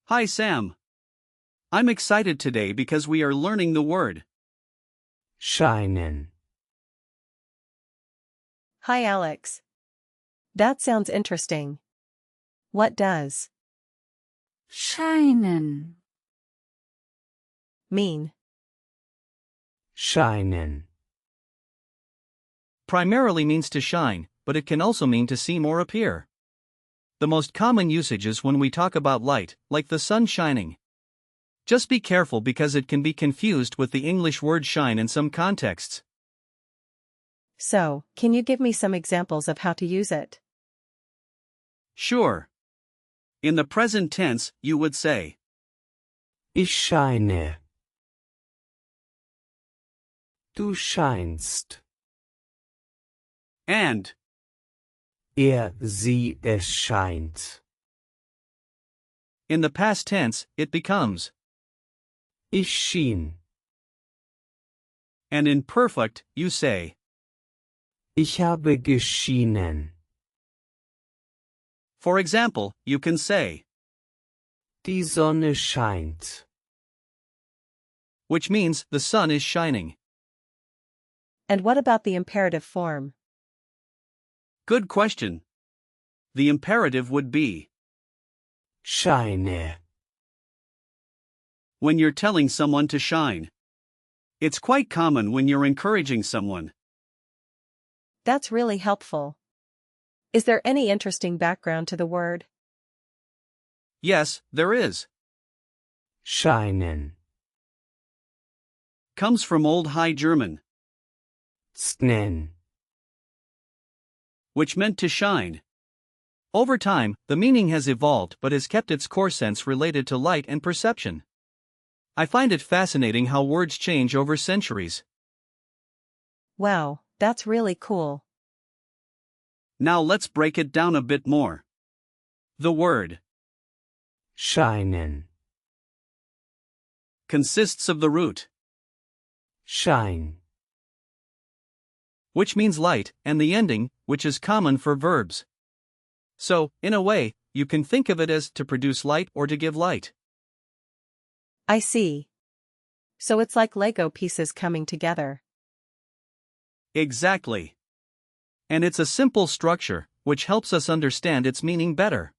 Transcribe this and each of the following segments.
Hi Sam. I'm excited today because we are learning the word scheinen, Hi Alex. That sounds interesting. What does scheinen, mean? scheinen, primarily means to shine, but it can also mean to seem or appear. The most common usage is when we talk about light, like the sun shining. Just be careful because it can be confused with the English word shine in some contexts. So, can you give me some examples of how to use it? Sure. In the present tense, you would say, ich scheine, du scheinst, and sie, es scheint. in the past tense, it becomes, Ich schien, and in perfect, you say, ich habe geschienen, for example, you can say, die Sonne scheint. which means the sun is shining. And what about the imperative form? Good question. The imperative would be, Scheine, when you're telling someone to shine. It's quite common when you're encouraging someone. That's really helpful. Is there any interesting background to the word? Yes, there is. scheinen, Comes from Old High German, snen, which meant to shine. Over time, the meaning has evolved but has kept its core sense related to light and perception. I find it fascinating how words change over centuries. Wow, that's really cool. Now let's break it down a bit more. The word scheinen, consists of the root, schein, which means light, and the ending, which is common for verbs. So, in a way, you can think of it as to produce light or to give light. I see. So it's like Lego pieces coming together. Exactly. And it's a simple structure, which helps us understand its meaning better.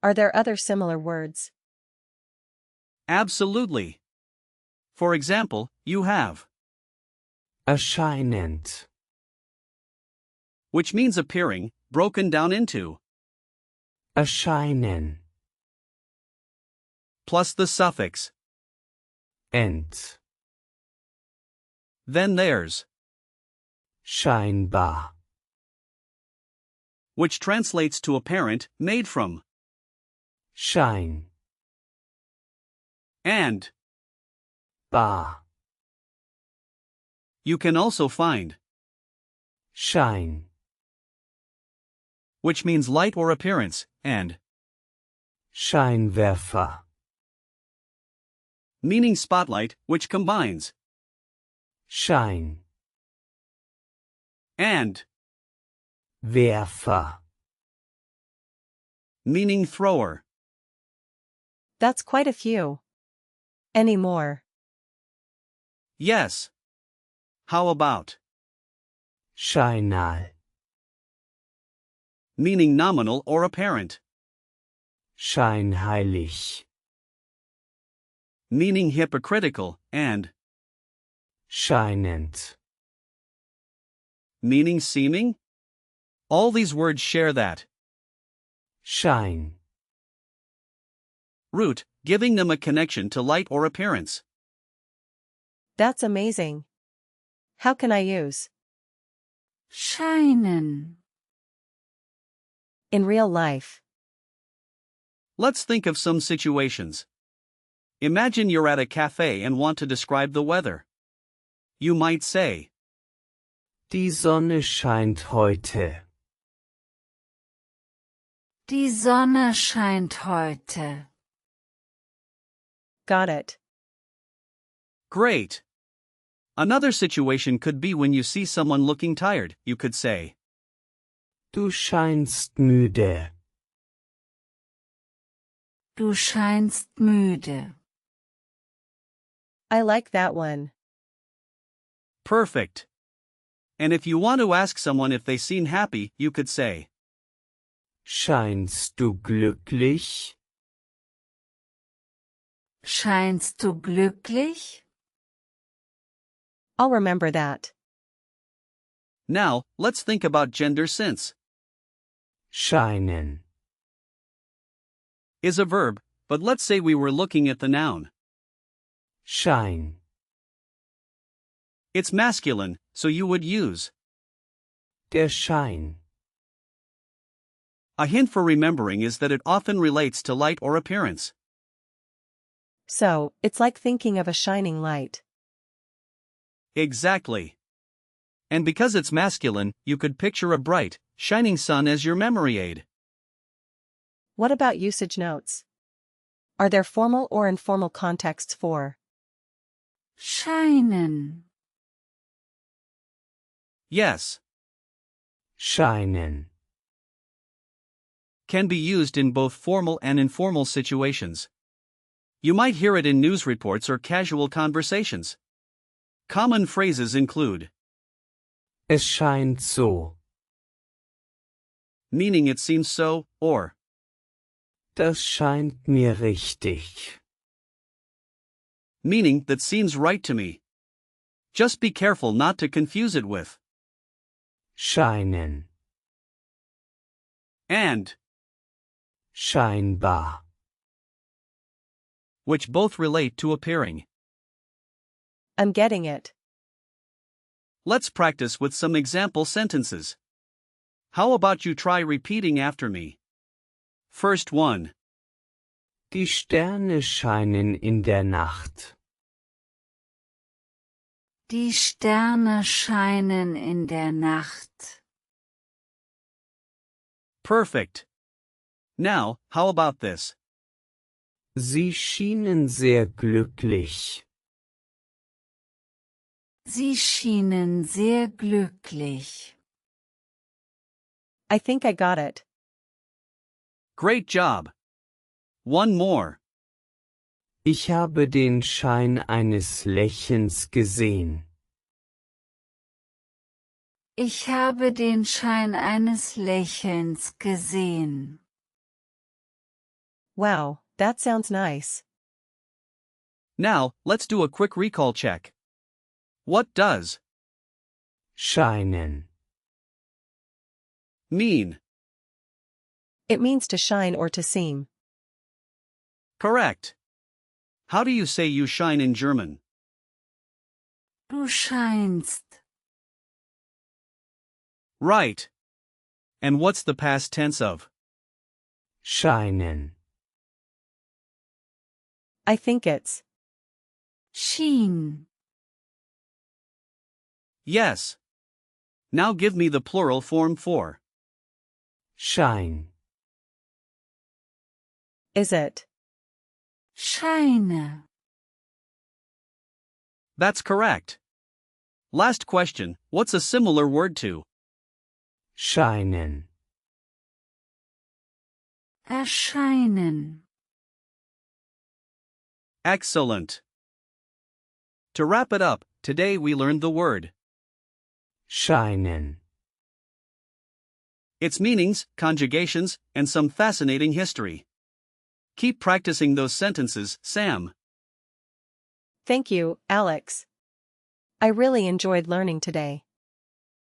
Are there other similar words? Absolutely. For example, you have, erscheinend, which means appearing, broken down into, erscheinen, plus the suffix. end, Then there's, scheinbar, which translates to apparent, made from, schein, and bar, you can also find, schein, which means light or appearance, and Scheinwerfer, meaning spotlight, which combines, Schein, and Werfer, meaning thrower. That's quite a few. Any more? Yes. How about, Scheinal, meaning nominal or apparent, scheinheilig, meaning hypocritical, and scheinend, meaning seeming? All these words share that Schein. Root, giving them a connection to light or appearance. That's amazing. How can I use scheinen, in real life? Let's think of some situations. Imagine you're at a cafe and want to describe the weather. You might say, Die Sonne scheint heute. die Sonne scheint heute. Got it. great. Another situation could be when you see someone looking tired, you could say, Du scheinst müde. Du scheinst müde. I like that one. perfect. And if you want to ask someone if they seem happy, you could say, Scheinst du glücklich? Scheinst du glücklich? I'll remember that. now, let's think about gender since Scheinen. is a verb, but let's say we were looking at the noun. Schein. It's masculine, so you would use. Der Schein. A hint for remembering is that it often relates to light or appearance. So, it's like thinking of a shining light. Exactly. And because it's masculine, you could picture a bright, shining sun as your memory aid. What about usage notes? Are there formal or informal contexts for Scheinen. Yes, Scheinen. can be used in both formal and informal situations. You might hear it in news reports or casual conversations. Common phrases include, Es scheint so. meaning it seems so, or Das scheint mir richtig. meaning that seems right to me. Just be careful not to confuse it with Scheinen. and, Scheinbar. which both relate to appearing. I'm getting it. Let's practice with some example sentences. How about you try repeating after me? First one. Die Sterne scheinen in der Nacht. Die Sterne scheinen in der Nacht. Perfect. Now, how about this? Sie schienen sehr glücklich. Sie schienen sehr glücklich. I think I got it. Great job. One more. Ich habe den Schein eines Lächelns gesehen. Ich habe den Schein eines Lächelns gesehen. Wow, that sounds nice. Now, let's do a quick recall check. What does Scheinen. mean? It means to shine or to seem. Correct. How do you say you shine in German? Du scheinst. Right. And what's the past tense of? Scheinen. I think it's Schien. Yes. Now give me the plural form for. Schein. is it. Scheine. That's correct. Last question, what's a similar word to? Scheinen. Erscheinen. Excellent. To wrap it up, today we learned the word. Scheinen. Its meanings, conjugations, and some fascinating history. Keep practicing those sentences, Sam. Thank you, Alex. I really enjoyed learning today.